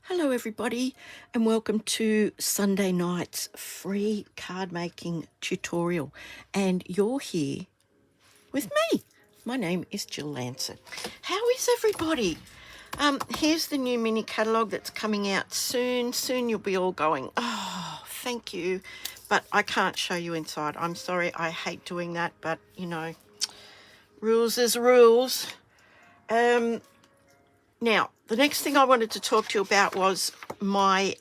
Hello everybody and welcome to Sunday night's free card making tutorial, and you're here with me. My name is Jill Lancet. How is everybody? Here's the new mini catalogue that's coming out soon. Soon you'll be all going, oh, thank you, but I can't show you inside. I'm sorry, I hate doing that, but you know, rules is rules. Now, the next thing I wanted to talk to you about was my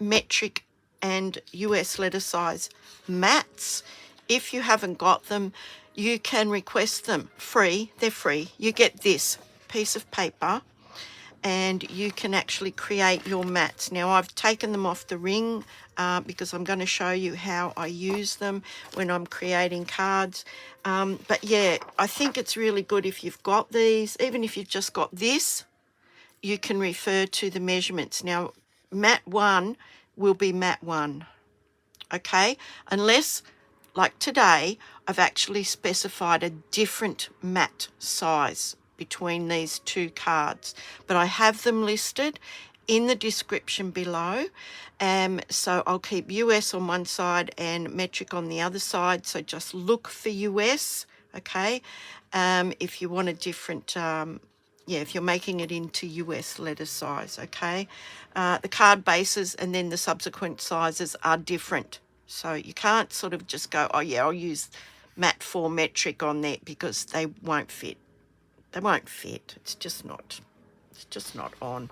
metric and US letter size mats. If you haven't got them, you can request them free. They're free. You get this piece of paper and you can actually create your mats. Now, I've taken them off the ring because I'm going to show you how I use them when I'm creating cards. But yeah, I think it's really good if you've got these. Even if you've just got this, you can refer to the measurements. Now, mat 1 will be mat 1, okay? Unless, like today, I've actually specified a different mat size between these two cards, but I have them listed in the description below. So I'll keep US on one side and metric on the other side, so just look for US, okay? If you want a different if you're making it into US letter size, okay? The card bases and then the subsequent sizes are different. So you can't sort of just go, oh yeah, I'll use mat 4 metric on there, because they won't fit. They won't fit. It's just not on.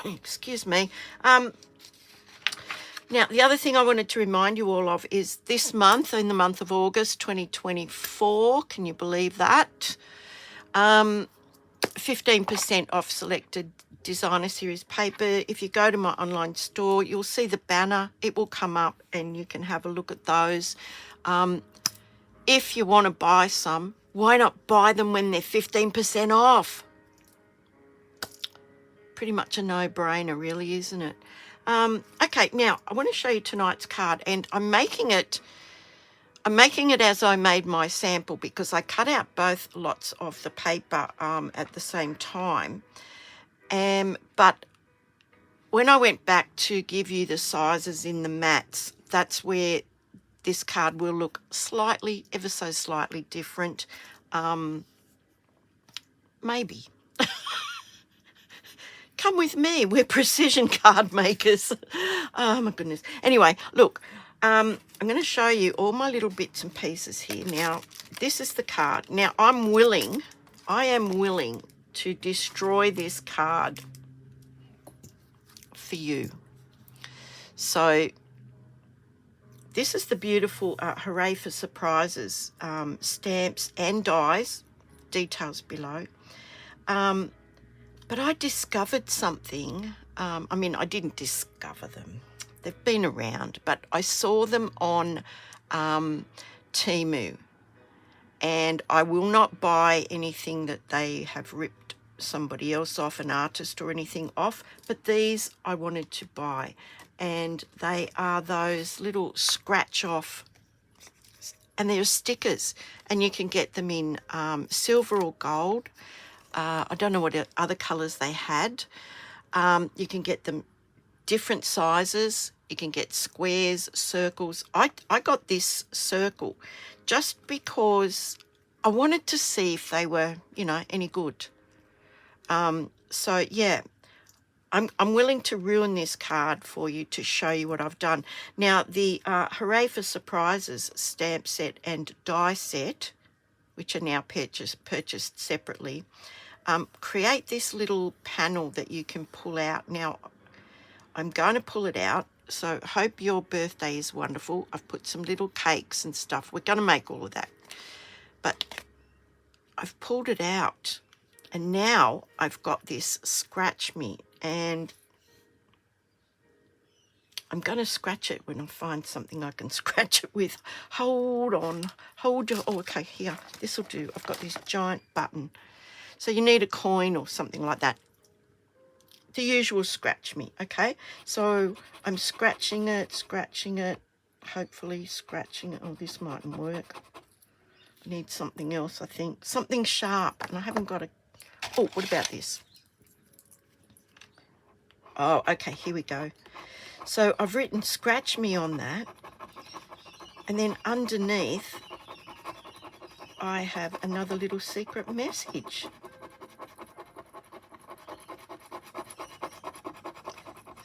Excuse me. Now, the other thing I wanted to remind you all of is this month, in the month of August 2024, can you believe that? 15% off selected designer series paper. If you go to my online store, you'll see the banner. It will come up and you can have a look at those. If you want to buy some, why not buy them when they're 15% off? Pretty much a no-brainer, really, isn't it? Okay, now I want to show you tonight's card, and I'm making it as I made my sample, because I cut out both lots of the paper at the same time. But when I went back to give you the sizes in the mats, that's where this card will look slightly, ever so slightly different. Maybe. Come with me, we're precision card makers. Oh my goodness. Anyway, look, I'm going to show you all my little bits and pieces here. Now, this is the card. Now, I am willing to destroy this card for you. So, this is the beautiful Hooray for Surprises stamps and dies, details below. But I discovered something. I mean, I didn't discover them. They've been around, but I saw them on Temu, and I will not buy anything that they have ripped somebody else off, an artist or anything off, but these I wanted to buy, and they are those little scratch off, and they're stickers, and you can get them in silver or gold. I don't know what other colours they had. You can get them different sizes. You can get squares, circles. I got this circle just because I wanted to see if they were, you know, any good. So yeah, I'm willing to ruin this card for you to show you what I've done. Now, the Hooray for Surprises stamp set and die set, which are now purchased separately, create this little panel that you can pull out. Now, I'm going to pull it out, so hope your birthday is wonderful. I've put some little cakes and stuff. We're going to make all of that. But I've pulled it out, and now I've got this scratch me, and I'm going to scratch it when I find something I can scratch it with. Hold on. Oh, okay, here. This will do. I've got this giant button. So you need a coin or something like that. The usual scratch me, okay? So I'm scratching it, hopefully scratching it. Oh, this mightn't work. I need something else, I think. Something sharp, and I haven't got a... Oh, what about this? Oh, okay, here we go. So I've written scratch me on that. And then underneath, I have another little secret message.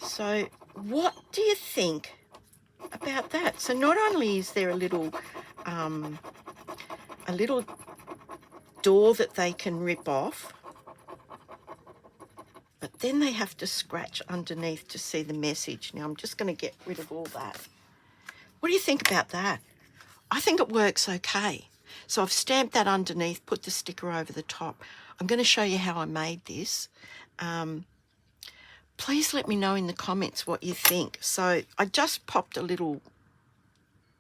So what do you think about that? So not only is there a little door that they can rip off, but then they have to scratch underneath to see the message. Now I'm just going to get rid of all that. What do you think about that? I think it works okay. So I've stamped that underneath, put the sticker over the top. I'm going to show you how I made this. Please let me know in the comments what you think. So I just popped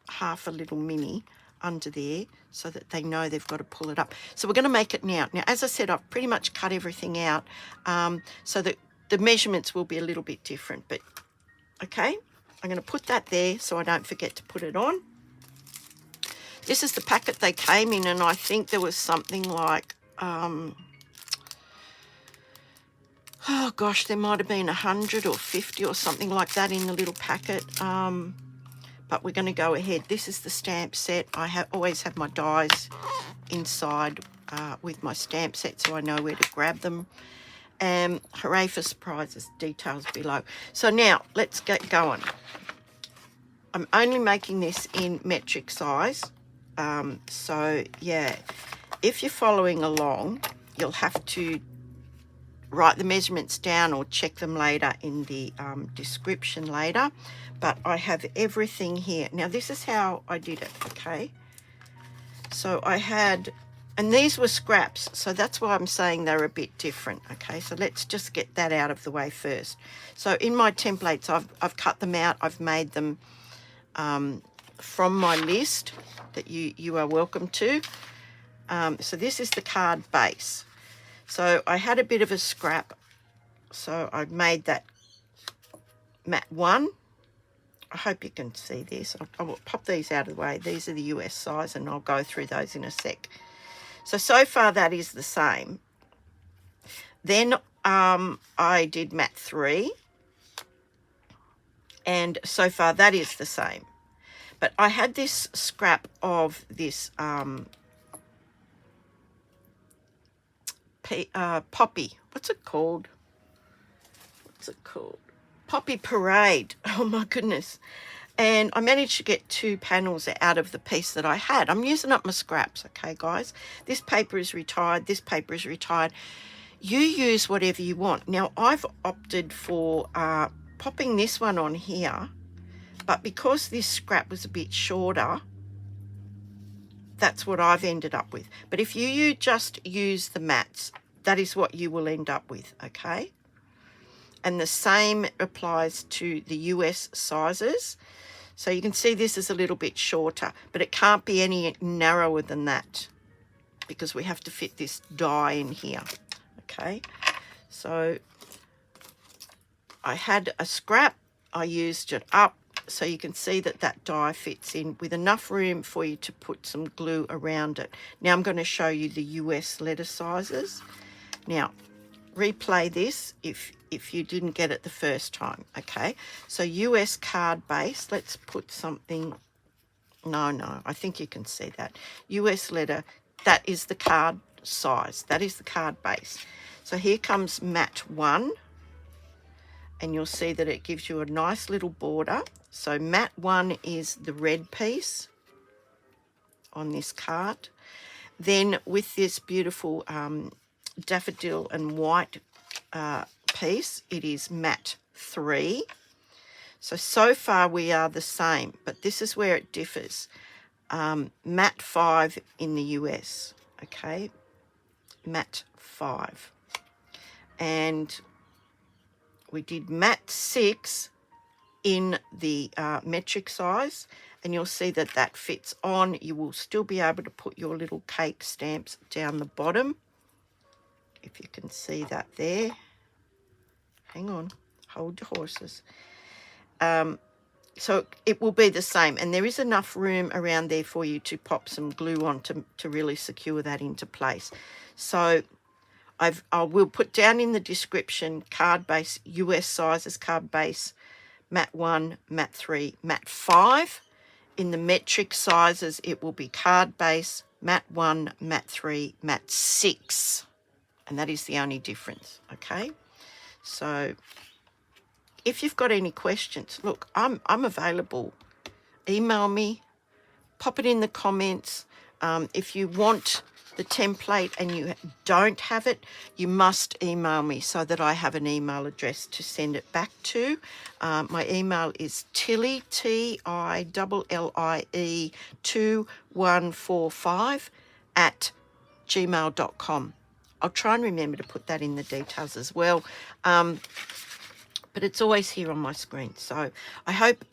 half a little mini under there so that they know they've got to pull it up. So we're going to make it now. Now, as I said, I've pretty much cut everything out so that the measurements will be a little bit different. But, okay, I'm going to put that there so I don't forget to put it on. This is the packet they came in, and I think there was something like, oh gosh, there might have been 100 or 50 or something like that in the little packet. But we're going to go ahead. This is the stamp set. I always have my dies inside with my stamp set so I know where to grab them. And hooray for surprises, details below. So now let's get going. I'm only making this in metric size. So yeah, if you're following along, you'll have to write the measurements down or check them later in the description later. But I have everything here. Now this is how I did it, okay? So I had, and these were scraps, so that's why I'm saying they're a bit different, okay? So let's just get that out of the way first. So in my templates, I've cut them out. I've made them from my list that you are welcome to. So this is the card base. So I had a bit of a scrap, so I made that mat 1. I hope you can see this. I will pop these out of the way. These are the US size, and I'll go through those in a sec. So far that is the same. Then I did mat 3, and so far that is the same. But I had this scrap of this poppy. What's it called? Poppy Parade. Oh my goodness. And I managed to get 2 panels out of the piece that I had. I'm using up my scraps, okay, guys? This paper is retired. This paper is retired. You use whatever you want. Now, I've opted for popping this one on here, but because this scrap was a bit shorter, that's what I've ended up with. But if you just use the mats, that is what you will end up with, okay? And the same applies to the US sizes. So you can see this is a little bit shorter, but it can't be any narrower than that because we have to fit this die in here, okay? So I had a scrap, I used it up, so you can see that that die fits in with enough room for you to put some glue around it. Now I'm going to show you the US letter sizes. Now, replay this if you didn't get it the first time, okay? So US card base, let's put something, no, I think you can see that. US letter, that is the card size, that is the card base. So here comes mat 1, and you'll see that it gives you a nice little border. So mat 1 is the red piece on this card. Then with this beautiful daffodil and white piece, it is mat 3. So far we are the same, but this is where it differs. Mat 5 in the US, okay? Mat 5. And we did mat 6 in the metric size, and you'll see that that fits on. You will still be able to put your little cake stamps down the bottom, if you can see that there. Hang on, hold your horses. So it will be the same, and there is enough room around there for you to pop some glue on to really secure that into place. So I will put down in the description card base, US sizes, card base, mat 1, mat 3, mat 5. In the metric sizes, it will be card base, mat 1, mat 3, mat 6. And that is the only difference, okay? So if you've got any questions, look, I'm available. Email me, pop it in the comments. If you want the template and you don't have it, you must email me so that I have an email address to send it back to. My email is Tillie, TILLIE 2145 at gmail.com. I'll try and remember to put that in the details as well. But it's always here on my screen. So I hope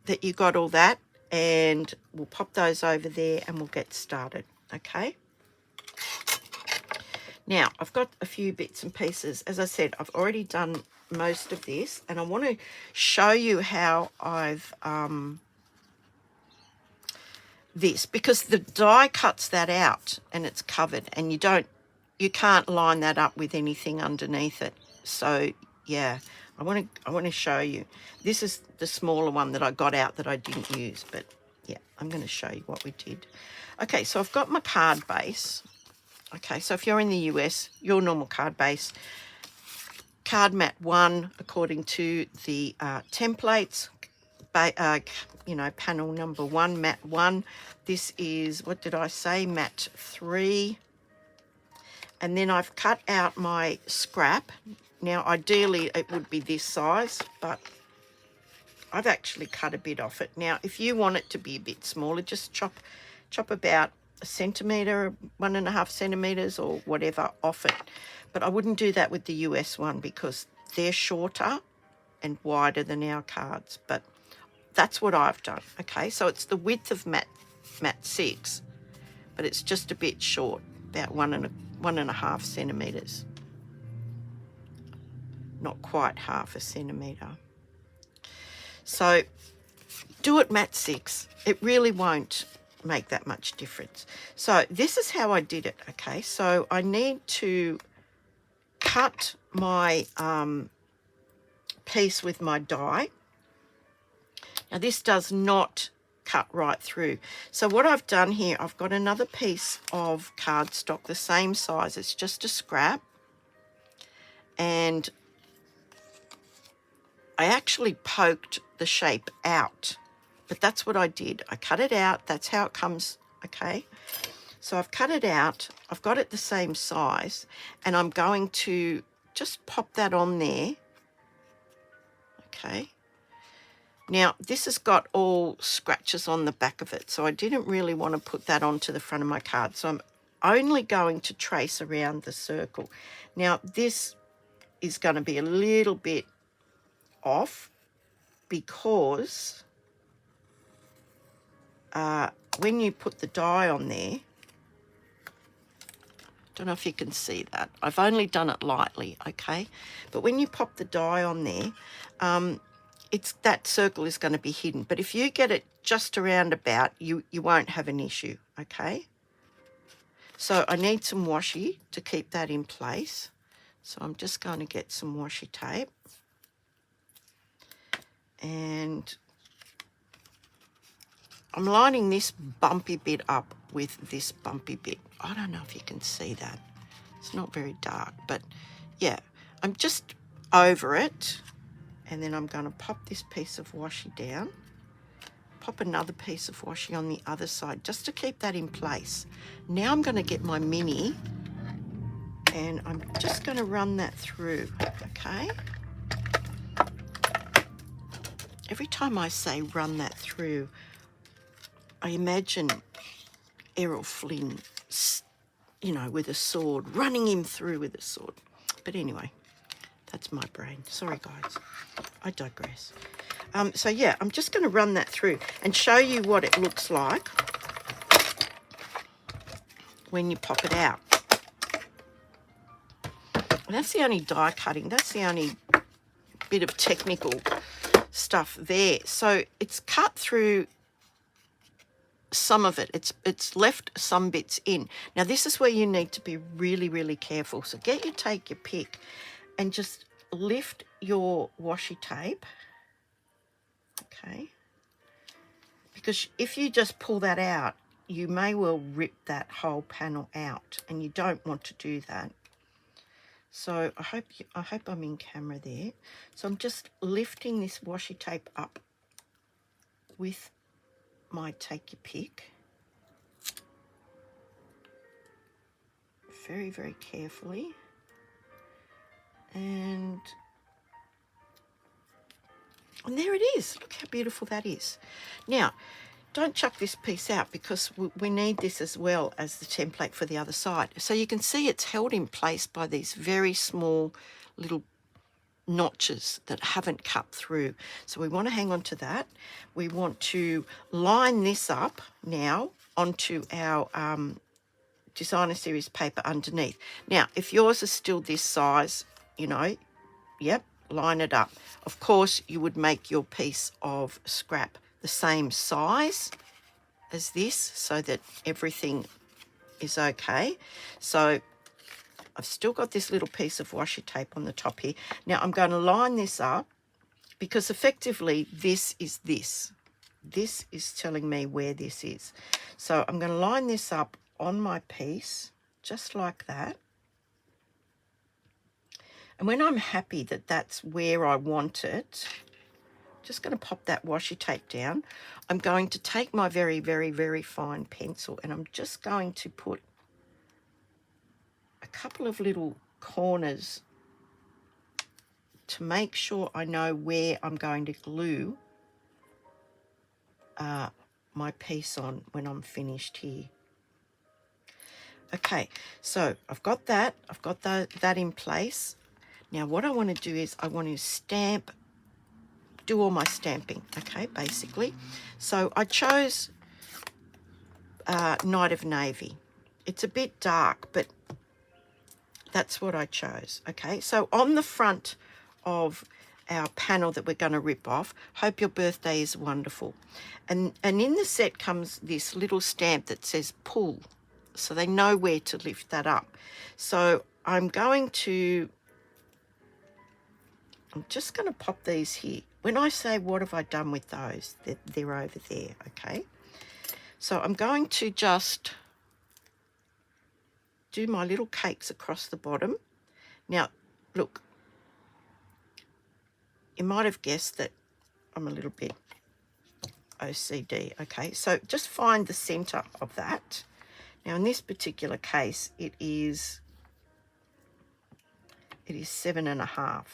that you got all that, and we'll pop those over there and we'll get started, okay? Now, I've got a few bits and pieces. As I said, I've already done most of this, and I want to show you how I've this, because the die cuts that out and it's covered, and you can't line that up with anything underneath it. So yeah, I want to show you. This is the smaller one that I got out that I didn't use, but yeah, I'm going to show you what we did. Okay, so I've got my card base. Okay, so if you're in the US, your normal card base, card mat 1 according to the templates, you know, panel number 1, mat 1. This is, what did I say, mat 3. And then I've cut out my scrap. Now, ideally, it would be this size, but I've actually cut a bit off it. Now, if you want it to be a bit smaller, just chop about a centimetre, 1.5 centimetres or whatever off it. But I wouldn't do that with the US one because they're shorter and wider than our cards. But that's what I've done. Okay, so it's the width of mat 6, but it's just a bit short, about 1.5 centimetres. Not quite half a centimetre. So do it mat 6. It really won't make that much difference. So this is how I did it, okay? So I need to cut my piece with my die. Now this does not cut right through. So what I've done here, I've got another piece of cardstock, the same size, it's just a scrap, and I actually poked the shape out, but that's what I did. I cut it out. That's how it comes, okay? So I've cut it out. I've got it the same size, and I'm going to just pop that on there, okay? Now, this has got all scratches on the back of it, so I didn't really want to put that onto the front of my card. So I'm only going to trace around the circle. Now, this is going to be a little bit off because when you put the die on there, don't know if you can see that. I've only done it lightly, okay? But when you pop the die on there, that circle is going to be hidden. But if you get it just around about, you won't have an issue, okay? So I need some washi to keep that in place. So I'm just going to get some washi tape. And I'm lining this bumpy bit up with this bumpy bit. I don't know if you can see that. It's not very dark, but yeah, I'm just over it. And then I'm going to pop this piece of washi down, pop another piece of washi on the other side, just to keep that in place. Now I'm going to get my mini, and I'm just going to run that through, okay? Every time I say run that through, I imagine Errol Flynn, you know, with a sword, running him through with a sword. But anyway, that's my brain. Sorry, guys. I digress. So, yeah, I'm just going to run that through and show you what it looks like when you pop it out. And that's the only die cutting. That's the only bit of technical stuff there. So it's cut through some of it. It's left some bits in. Now this is where you need to be really, really careful. So take your pick and just lift your washi tape, okay? Because if you just pull that out, you may well rip that whole panel out, and you don't want to do that. So I hope I'm in camera there. So I'm just lifting this washi tape up with my take your pick, very, very carefully, and there it is. Look how beautiful that is. Now, don't chuck this piece out, because we need this as well as the template for the other side. So you can see it's held in place by these very small little notches that haven't cut through. So we want to hang on to that. We want to line this up now onto our designer series paper underneath. Now, if yours is still this size, you know, yep, line it up. Of course, you would make your piece of scrap the same size as this so that everything is okay. So I've still got this little piece of washi tape on the top here. Now I'm going to line this up, because effectively this is this. This is telling me where this is. So I'm going to line this up on my piece, just like that. And when I'm happy that that's where I want it, just going to pop that washi tape down. I'm going to take my very, very, very fine pencil, and I'm just going to put a couple of little corners to make sure I know where I'm going to glue my piece on when I'm finished here. Okay, so I've got that. I've got that in place. Now what I want to do is I want to do all my stamping, okay, basically. So I chose Night of Navy. It's a bit dark, but that's what I chose, okay? So on the front of our panel that we're going to rip off, hope your birthday is wonderful. And in the set comes this little stamp that says pull, so they know where to lift that up. So I'm just going to pop these here. When I say what have I done with those, they're over there, okay? So I'm going to just do my little cakes across the bottom. Now, look, you might have guessed that I'm a little bit OCD, okay? So just find the center of that. Now, in this particular case, it is 7.5.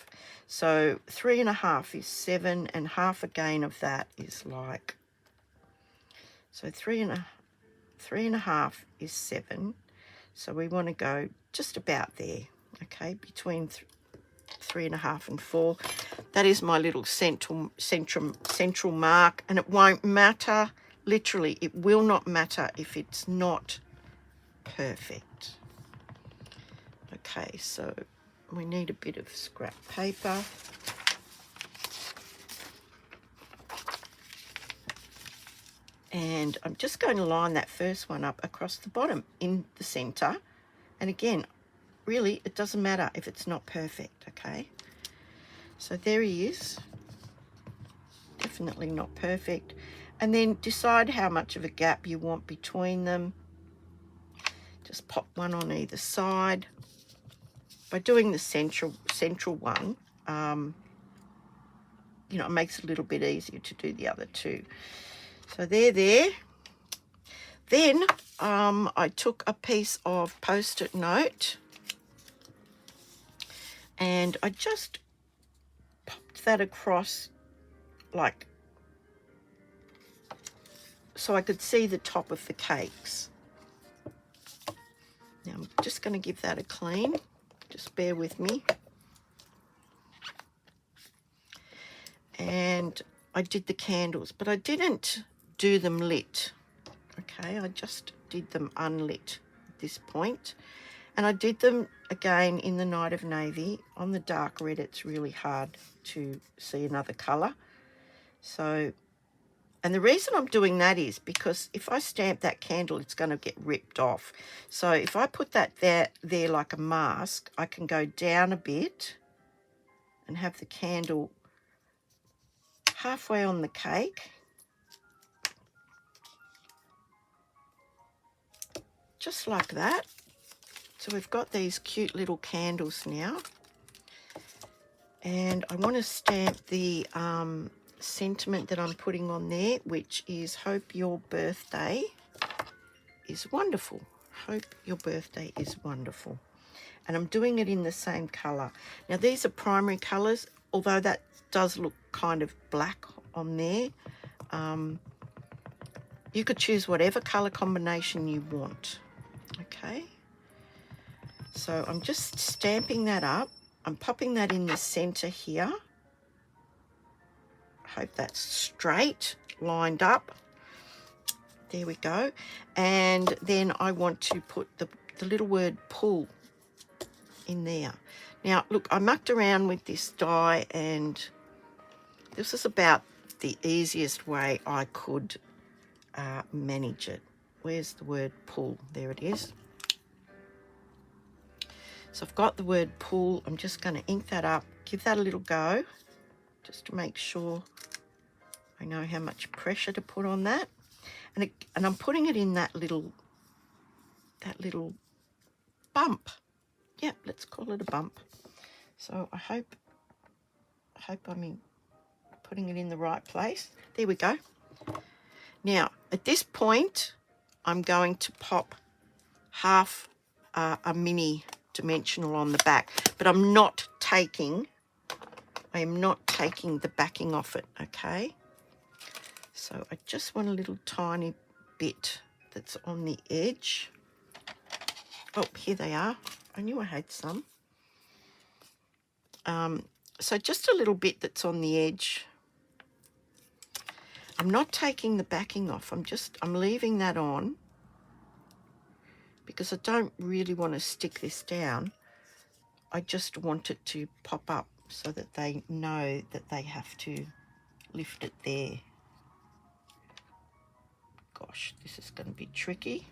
So 3.5 is 7, and half again of that is like, so 3.5 is 7. So we want to go just about there, okay, between 3.5 and 4. That is my little central mark, and it won't matter. Literally, it will not matter if it's not perfect. Okay, so we need a bit of scrap paper. And I'm just going to line that first one up across the bottom in the center. And again, really, it doesn't matter if it's not perfect, okay? So there he is. Definitely not perfect. And then decide how much of a gap you want between them. Just pop one on either side. By doing the central one, you know, it makes it a little bit easier to do the other two. So they're there. Then I took a piece of Post-it note, and I just popped that across, like, so I could see the top of the cakes. Now I'm just going to give that a clean. Just bear with me. And I did the candles, but I didn't do them lit. Okay, I just did them unlit at this point. And I did them again in the Night of Navy. On the dark red, it's really hard to see another colour. So And the reason I'm doing that is because if I stamp that candle, it's going to get ripped off. So if I put that there like a mask, I can go down a bit and have the candle halfway on the cake. Just like that. So we've got these cute little candles now. And I want to stamp the sentiment that I'm putting on there, which is hope your birthday is wonderful. Hope your birthday is wonderful. And I'm doing it in the same colour. Now these are primary colours, although that does look kind of black on there. You could choose whatever colour combination you want. Okay. So I'm just stamping that up. I'm popping that in the centre here. I hope that's straight, lined up. There we go. And then I want to put the little word pull in there. Now, look, I mucked around with this die, and this is about the easiest way I could manage it. Where's the word pull? There it is. So I've got the word pull. I'm just going to ink that up, give that a little go, just to make sure I know how much pressure to put on that. And I'm putting it in that little bump. Yeah, let's call it a bump. So I hope I'm putting it in the right place. There we go. Now, at this point, I'm going to pop half a mini dimensional on the back, but I am not taking the backing off it, okay? So I just want a little tiny bit that's on the edge. Oh, here they are. I knew I had some. So just a little bit that's on the edge. I'm not taking the backing off. I'm leaving that on because I don't really want to stick this down. I just want it to pop up so that they know that they have to lift it there. Gosh, this is going to be tricky.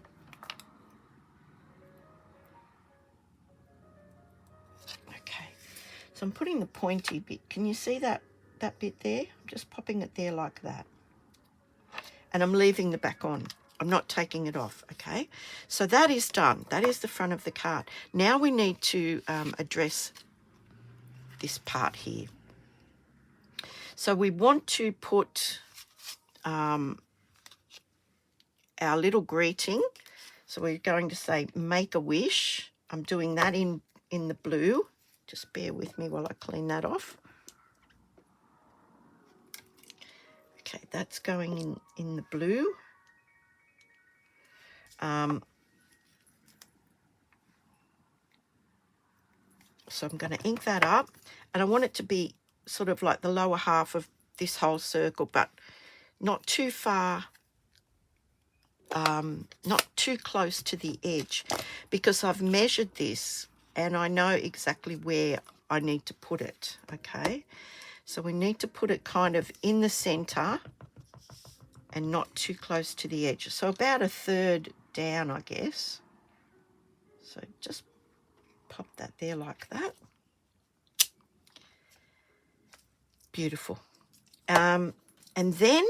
Okay, so I'm putting the pointy bit. Can you see that bit there? I'm just popping it there like that. And I'm leaving the back on. I'm not taking it off, okay? So that is done. That is the front of the card. Now we need to address this part here. So we want to put our little greeting. So we're going to say, make a wish. I'm doing that in the blue. Just bear with me while I clean that off. Okay, that's going in the blue. So I'm going to ink that up, and I want it to be sort of like the lower half of this whole circle, but not too far, not too close to the edge, because I've measured this and I know exactly where I need to put it, okay? So we need to put it kind of in the center and not too close to the edge. So about a third down, I guess. So just pop that there like that. Beautiful. And then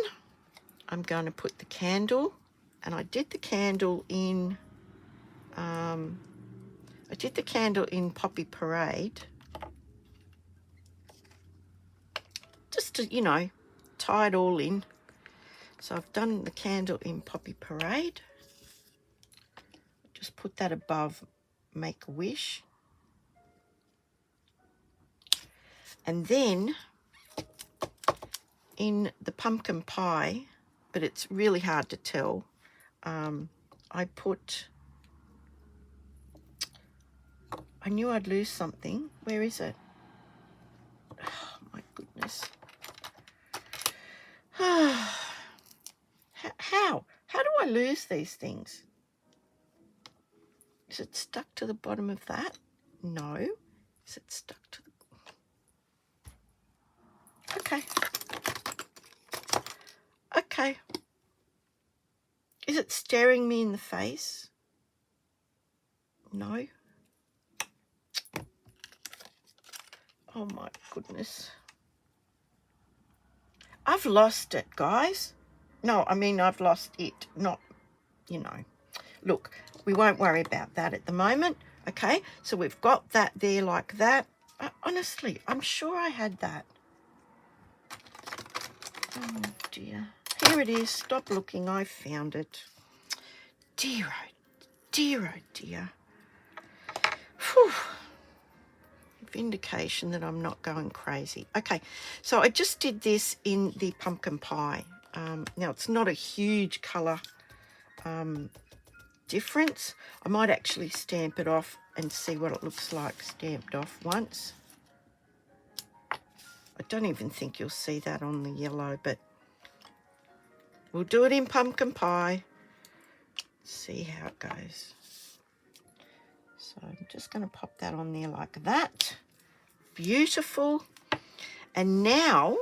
I'm going to put the candle, and I did the candle in Poppy Parade, just to, you know, tie it all in. So I've done the candle in Poppy Parade. Just put that above Make a Wish. And then in the pumpkin pie, but it's really hard to tell, I knew I'd lose something. Where is it? Oh, my goodness. How do I lose these things? Is it stuck to the bottom of that? No. Is it stuck to the... Okay. Okay. it staring me in the face? No. Oh my goodness. I've lost it, guys. No, I mean I've lost it, not, you know. Look, we won't worry about that at the moment. Okay, so we've got that there like that. Honestly, I'm sure I had that. Oh dear. Here it is. Stop looking. I found it. Dear, oh dear, oh dear. Whew. Vindication that I'm not going crazy. Okay, so I just did this in the pumpkin pie. Now, it's not a huge colour difference. I might actually stamp it off and see what it looks like stamped off once. I don't even think you'll see that on the yellow, but we'll do it in pumpkin pie. See how it goes. So I'm just going to pop that on there like that. Beautiful. And now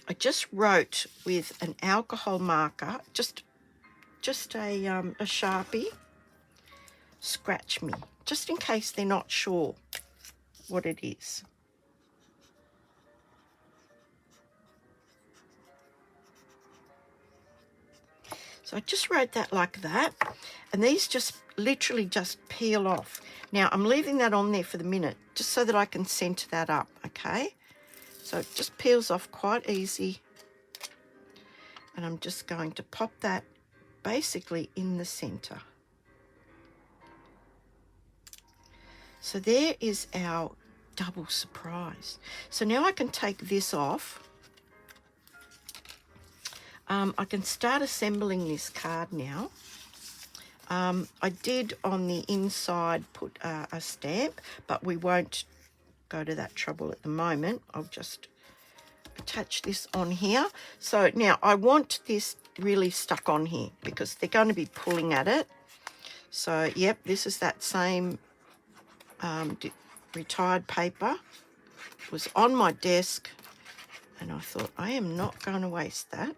I just wrote with an alcohol marker, just a Sharpie, scratch me, just in case they're not sure what it is. So I just wrote that like that, and these just literally just peel off. Now I'm leaving that on there for the minute, just so that I can centre that up, okay? So it just peels off quite easy. And I'm just going to pop that basically in the centre. So there is our double surprise. So now I can take this off. I can start assembling this card now. I did on the inside put a stamp, but we won't go to that trouble at the moment. I'll just attach this on here. So now I want this really stuck on here because they're going to be pulling at it. So yep, this is that same retired paper. It was on my desk and I thought I am not going to waste that.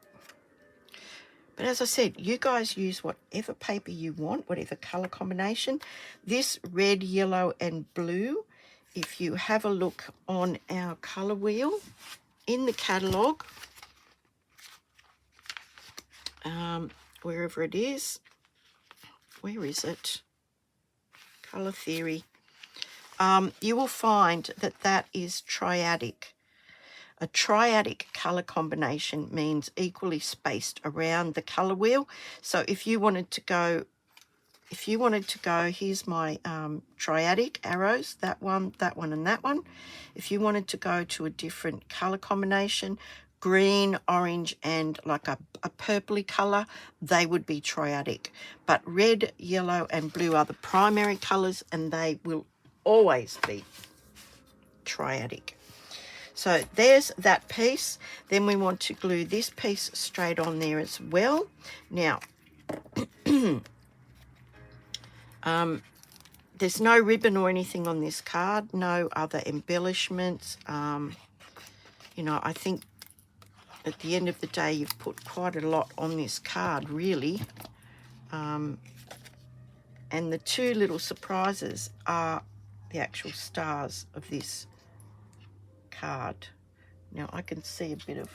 But as I said, you guys use whatever paper you want, whatever colour combination. This red, yellow and blue, if you have a look on our colour wheel in the catalogue, wherever it is, where is it? Colour Theory. You will find that that is triadic. A triadic colour combination means equally spaced around the colour wheel. So if you wanted to go, here's my triadic arrows, that one, and that one. If you wanted to go to a different colour combination, green, orange, and like a purpley colour, they would be triadic. But red, yellow, and blue are the primary colours, and they will always be triadic. So there's that piece. Then we want to glue this piece straight on there as well. Now, there's no ribbon or anything on this card, no other embellishments. You know, I think at the end of the day, you've put quite a lot on this card, really. And the two little surprises are the actual stars of this card. Now I can see a bit of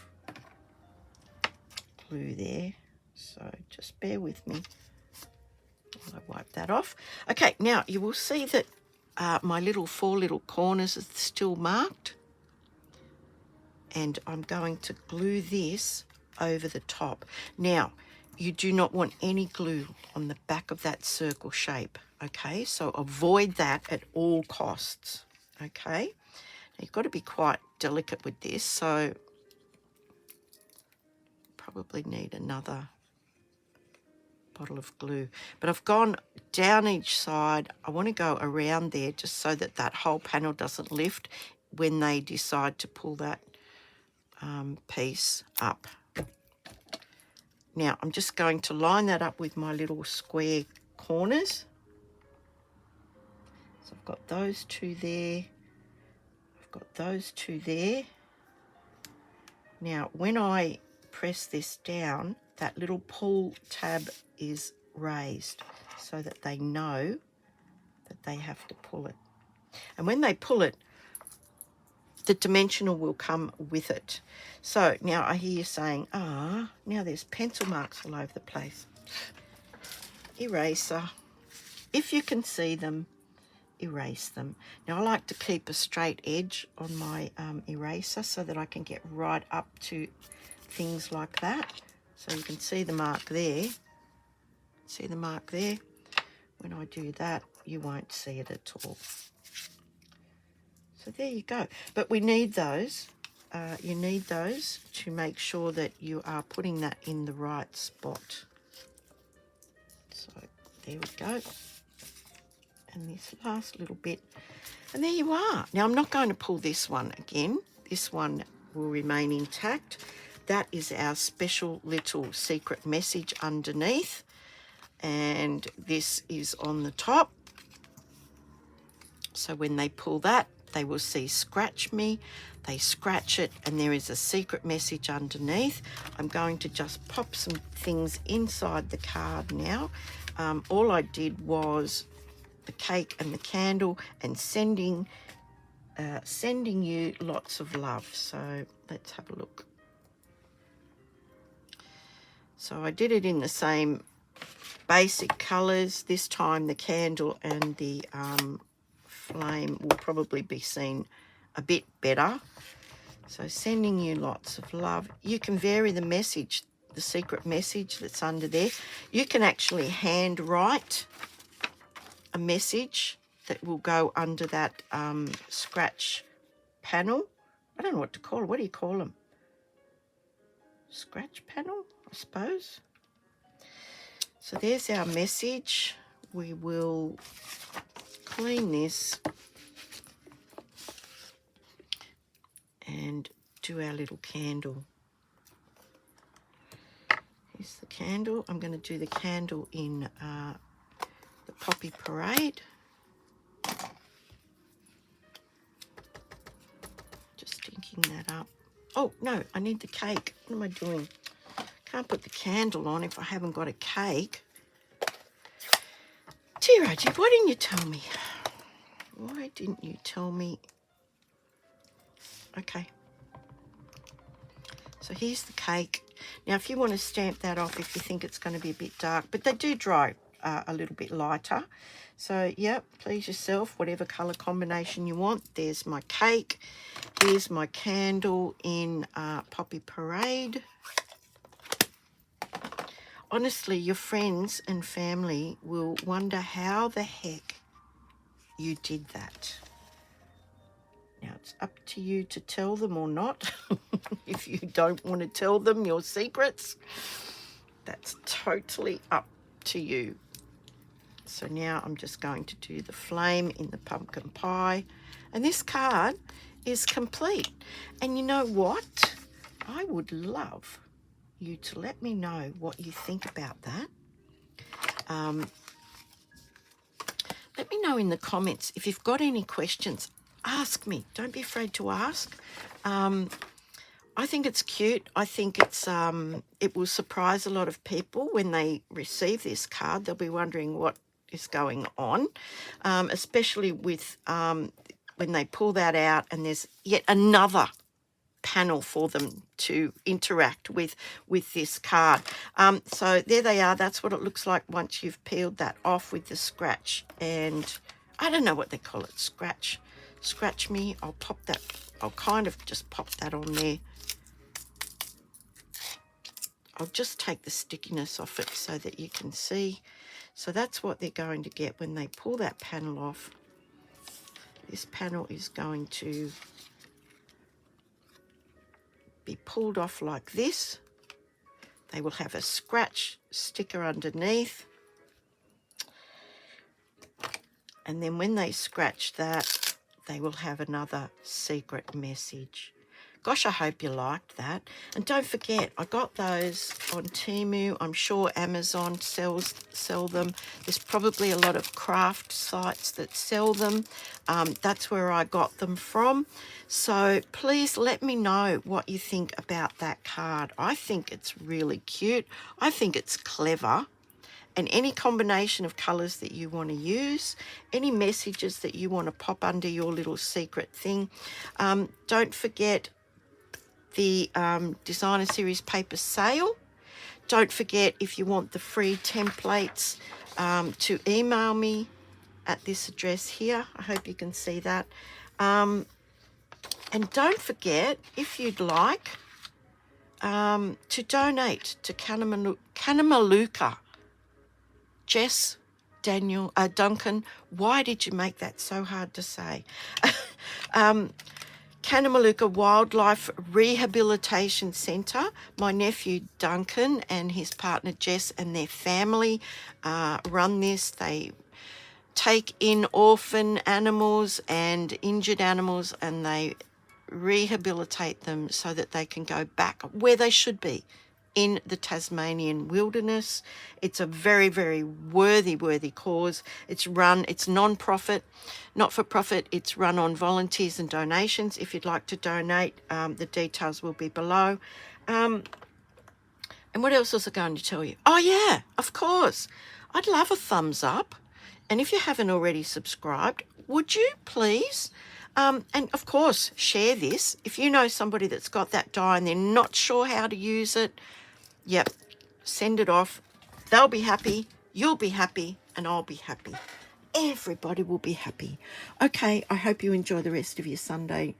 glue there, so just bear with me while I wipe that off. Okay, now you will see that my four little corners are still marked, and I'm going to glue this over the top. Now you do not want any glue on the back of that circle shape, okay? So avoid that at all costs, okay? You've got to be quite delicate with this, so probably need another bottle of glue. But I've gone down each side. I want to go around there just so that that whole panel doesn't lift when they decide to pull that piece up. Now I'm just going to line that up with my little square corners. So I've got those two there. Got those two there. Now when I press this down, that little pull tab is raised so that they know that they have to pull it. And when they pull it, the dimensional will come with it. So now I hear you saying, now there's pencil marks all over the place. Eraser. If you can see them, erase them. Now I like to keep a straight edge on my eraser so that I can get right up to things like that. So you can see the mark there. See the mark there? When I do that, you won't see it at all. So there you go. But we need those. You need those to make sure that you are putting that in the right spot. So there we go. And this last little bit. And there you are. Now I'm not going to pull this one again. This one will remain intact. That is our special little secret message underneath. And this is on the top. So when they pull that, they will see scratch me. They scratch it and there is a secret message underneath. I'm going to just pop some things inside the card now. All I did was the cake and the candle and sending you lots of love. So let's have a look. So I did it in the same basic colours. This time the candle and the flame will probably be seen a bit better. So sending you lots of love. You can vary the message, the secret message that's under there. You can actually hand write a message that will go under that scratch panel. I don't know what to call it. What do you call them? Scratch panel, I suppose. So there's our message. We will clean this and do our little candle. Here's the candle. I'm going to do the candle in the Poppy Parade. Just stinking that up. Oh, no, I need the cake. What am I doing? Can't put the candle on if I haven't got a cake. Dear, why didn't you tell me? Why didn't you tell me? Okay. So here's the cake. Now, if you want to stamp that off, if you think it's going to be a bit dark, but they do dry a little bit lighter. So, yeah, please yourself, whatever colour combination you want. There's my cake. Here's my candle in Poppy Parade. Honestly, your friends and family will wonder how the heck you did that. Now, it's up to you to tell them or not. If you don't want to tell them your secrets, that's totally up to you. So now I'm just going to do the flame in the pumpkin pie. And this card is complete. And you know what? I would love you to let me know what you think about that. Let me know in the comments if you've got any questions. Ask me. Don't be afraid to ask. I think it's cute. I think it's it will surprise a lot of people when they receive this card. They'll be wondering what is going on, especially with when they pull that out and there's yet another panel for them to interact with this card. So there they are. That's what it looks like once you've peeled that off with the scratch. And I don't know what they call it. Scratch me. I'll pop that. I'll kind of just pop that on there. I'll just take the stickiness off it so that you can see. So that's what they're going to get when they pull that panel off. This panel is going to be pulled off like this. They will have a scratch sticker underneath. And then when they scratch that, they will have another secret message. Gosh, I hope you liked that. And don't forget, I got those on Temu. I'm sure Amazon sell them. There's probably a lot of craft sites that sell them. That's where I got them from. So please let me know what you think about that card. I think it's really cute. I think it's clever. And any combination of colours that you want to use, any messages that you want to pop under your little secret thing. Don't forget the Designer Series paper sale. Don't forget, if you want the free templates, to email me at this address here. I hope you can see that. And don't forget, if you'd like, to donate to Kanamaluka. Jess, Daniel, Duncan, why did you make that so hard to say? Kanamaluka Wildlife Rehabilitation Centre. My nephew Duncan and his partner Jess and their family run this. They take in orphan animals and injured animals and they rehabilitate them so that they can go back where they should be, in the Tasmanian wilderness. It's a very, very worthy cause. It's non-profit, not-for-profit. It's run on volunteers and donations. If you'd like to donate, the details will be below. And what else was I going to tell you? Oh yeah, of course. I'd love a thumbs up. And if you haven't already subscribed, would you please? And of course, share this. If you know somebody that's got that die and they're not sure how to use it, yep, send it off. They'll be happy, you'll be happy, and I'll be happy. Everybody will be happy. Okay, I hope you enjoy the rest of your Sunday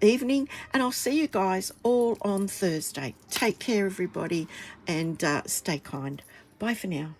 evening, and I'll see you guys all on Thursday. Take care, everybody, and stay kind. Bye for now.